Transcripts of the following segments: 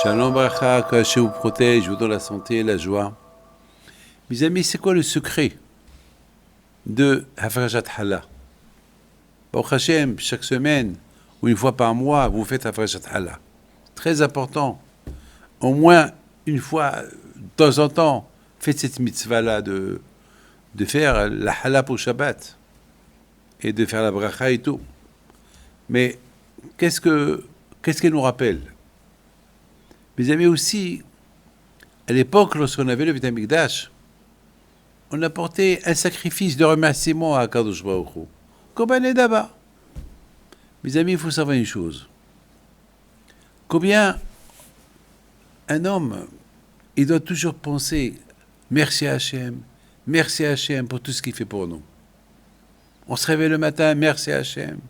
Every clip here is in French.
Shalom Bracha, que Hachem vous protège, vous donne la santé et la joie. Mes amis, c'est quoi le secret de Hafrajat Hala? Baruch Hashem, chaque semaine ou une fois par mois, vous faites Hafrajat Hala. Très important. Au moins une fois, de temps en temps, faites cette mitzvah-là de faire la Hala pour Shabbat et de faire la bracha et tout. Mais qu'est-ce qu'elle nous rappelle? Mes amis, aussi, à l'époque, lorsqu'on avait le Beit HaMikdash, on apportait un sacrifice de remerciement à Kadosh Baruch Hu. Korban Nedaba. Mes amis, il faut savoir une chose. Combien un homme, il doit toujours penser merci à Hachem pour tout ce qu'il fait pour nous. On se réveille le matin, merci à Hachem.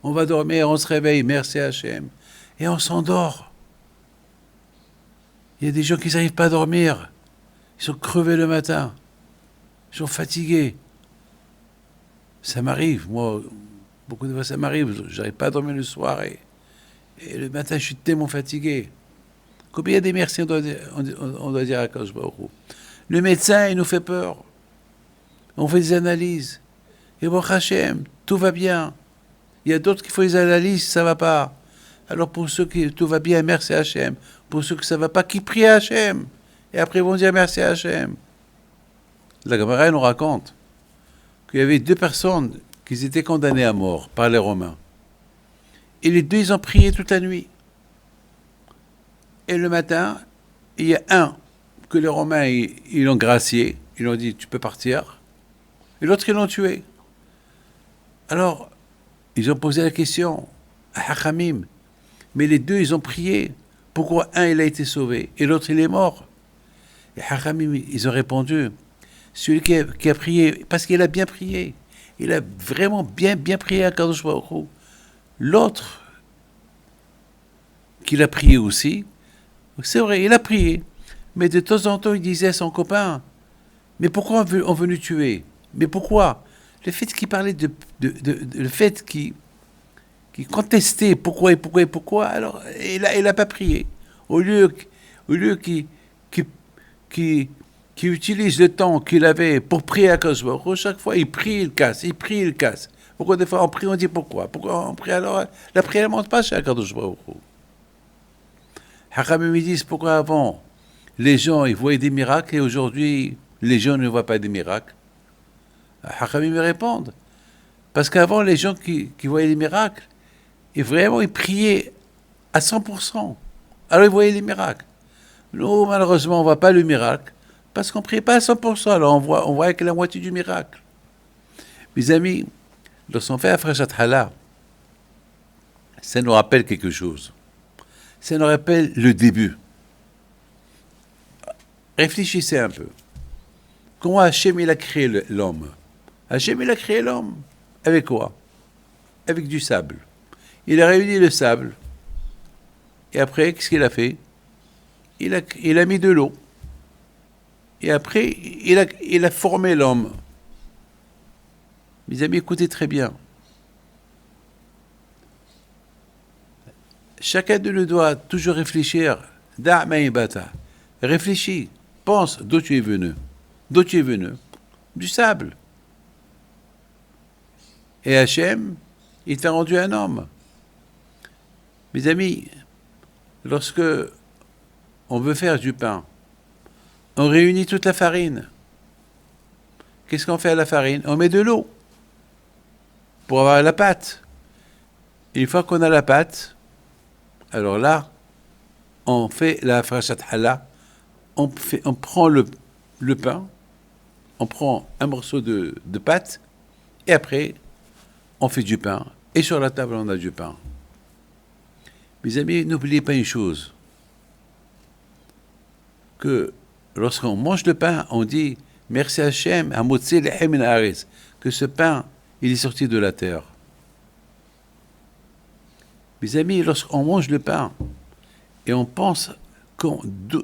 On va dormir, on se réveille, merci à Hachem. Et on s'endort. Il y a des gens qui n'arrivent pas à dormir. Ils sont crevés le matin. Ils sont fatigués. Ça m'arrive, moi, beaucoup de fois ça m'arrive. Je n'arrive pas à dormir le soir et le matin je suis tellement fatigué. Combien de merci on doit dire à Kadosh Baruch Hu? Le médecin, il nous fait peur. On fait des analyses. Et Baruch Hashem, tout va bien. Il y a d'autres qui font des analyses, ça ne va pas. Alors pour ceux qui tout va bien, merci à Hachem. Pour ceux que ça ne va pas, qui prient à Hachem. Et après ils vont dire merci à Hachem. La Gemara nous raconte qu'il y avait 2 personnes qui étaient condamnées à mort par les Romains. Et les 2, ils ont prié toute la nuit. Et le matin, il y a un que les Romains, ils l'ont gracié. Ils l'ont dit, tu peux partir. Et l'autre, ils l'ont tué. Alors, ils ont posé la question à Hachamim. Mais les 2, ils ont prié. Pourquoi un, il a été sauvé et l'autre, il est mort? Et Hachamim, ils ont répondu, celui qui a prié, parce qu'il a bien prié. Il a vraiment bien prié à Kadosh Baruch Hu. L'autre, qu'il a prié aussi, c'est vrai, il a prié. Mais de temps en temps, il disait à son copain, mais pourquoi on veut nous tuer? Mais pourquoi? Le fait qu'il parlait le fait qu'il contestait pourquoi, alors il n'a pas prié. Au lieu qu'il utilise le temps qu'il avait pour prier à Kadosh Baruch Hu, chaque fois il prie, il casse. Pourquoi des fois on prie, on dit pourquoi? Pourquoi on prie alors? La prière ne monte pas chez Kadosh Baruch Hu. Hachamim me disent pourquoi avant les gens ils voyaient des miracles et aujourd'hui les gens ne voient pas des miracles. Hachamim me répondent parce qu'avant les gens qui voyaient des miracles, et vraiment, ils priaient à 100%. Alors, ils voyaient les miracles. Nous, malheureusement, on ne voit pas le miracle parce qu'on ne priait pas à 100%. Alors, on voit que la moitié du miracle. Mes amis, lorsqu'on fait Hafrajat Hala, ça nous rappelle quelque chose. Ça nous rappelle le début. Réfléchissez un peu. Comment Hachem, il a créé l'homme? Hachem, il a créé l'homme. Avec quoi? Avec du sable. Il a réuni le sable. Et après, qu'est-ce qu'il a fait? Il a mis de l'eau. Et après, il a formé l'homme. Mes amis, écoutez très bien. Chacun de nous doit toujours réfléchir. Da' ma'ibata. Réfléchis. Pense d'où tu es venu. D'où tu es venu? Du sable. Et Hachem, il t'a rendu un homme. Mes amis, lorsque on veut faire du pain, on réunit toute la farine. Qu'est-ce qu'on fait à la farine? On met de l'eau pour avoir la pâte. Et une fois qu'on a la pâte, alors là, on fait la Hafrajat Hala, on prend le pain, on prend un morceau de pâte, et après, on fait du pain. Et sur la table, on a du pain. Mes amis, n'oubliez pas une chose, que lorsqu'on mange le pain, on dit « Merci Hachem, Hamotzi Lechem min haaretz » que ce pain, il est sorti de la terre. Mes amis, lorsqu'on mange le pain, et on pense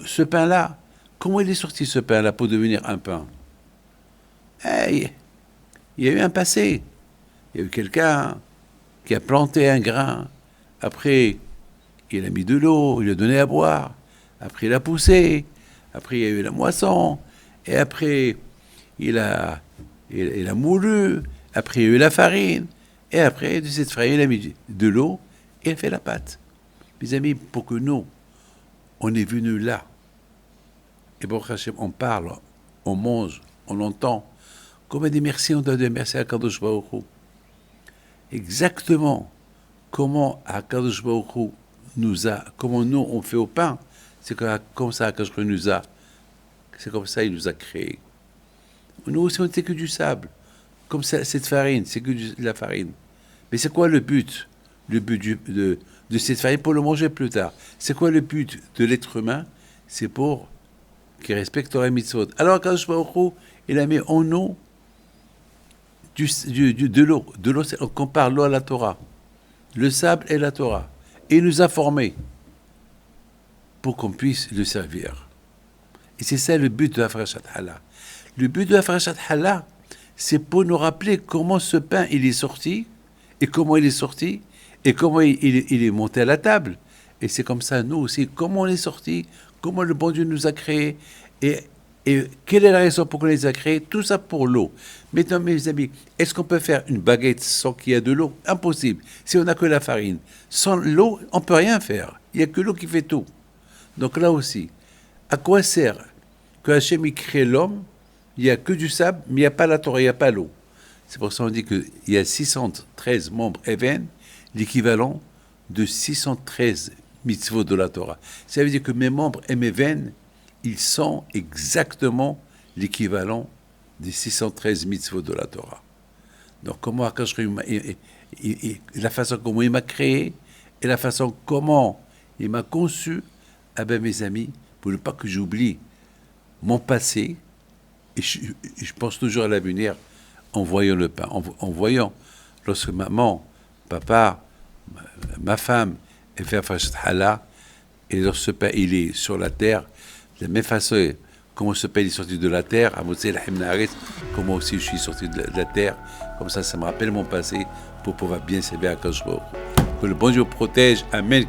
ce pain-là, comment il est sorti ce pain-là pour devenir un pain? Il y a eu un passé. Il y a eu quelqu'un qui a planté un grain, après il a mis de l'eau, il a donné à boire. Après, il a poussé. Après, il y a eu la moisson. Et après, il a moulu. Après, il y a eu la farine. Et après, de cette farine, il a mis de l'eau et il a fait la pâte. Mes amis, pour que nous, on est venus là. Et pour Hachem, on parle, on mange, on entend. Comme on dit merci, on doit dire merci à Kadosh Baruch Hu. Exactement comment Kadosh Baruch Hu nous a, comment nous on fait au pain, c'est comme ça Kadosh Baruch Hu nous a, c'est comme ça il nous a créés. Nous aussi on n'était que du sable, comme ça, cette farine, c'est que de la farine. Mais c'est quoi le but? Le but de cette farine pour le manger plus tard. C'est quoi le but de l'être humain? C'est pour qu'il respecte Torah et Mitzvot. Alors Kadosh Baruch Hu, il a mis en nous de l'eau. De l'eau, on compare l'eau à la Torah. Le sable et la Torah. Et il nous a formés pour qu'on puisse le servir. Et c'est ça le but de la Farashat Hala. Le but de la Farashat Hala, c'est pour nous rappeler comment ce pain il est sorti, et comment il est sorti, et comment il est monté à la table. Et c'est comme ça, nous aussi, comment on est sorti, comment le bon Dieu nous a créés, et quelle est la raison pour qu'on les a créés? Tout ça pour l'eau. Maintenant, mes amis, est-ce qu'on peut faire une baguette sans qu'il y ait de l'eau? Impossible. Si on n'a que la farine. Sans l'eau, on ne peut rien faire. Il n'y a que l'eau qui fait tout. Donc là aussi, à quoi sert que Hachem crée l'homme? Il n'y a que du sable, mais il n'y a pas la Torah, il n'y a pas l'eau. C'est pour ça qu'on dit qu'il y a 613 membres Even, l'équivalent de 613 mitzvot de la Torah. Ça veut dire que mes membres et mes veines, ils sont exactement l'équivalent des 613 mitzvot de la Torah. Donc, comment la façon comment il m'a créé et la façon comment il m'a conçu, eh bien, mes amis, pour ne pas que j'oublie mon passé, et je pense toujours à l'avenir en voyant le pain, en voyant lorsque maman, papa, ma femme, et fait Farashat Hala, et lorsque ce pain il est sur la terre, de la même façon, comment ce pain est sorti de la terre, comment aussi je suis sorti de la terre, comme ça me rappelle mon passé pour pouvoir bien servir à Kadosh Baruch Hu. Que le bon Dieu protège. Amen.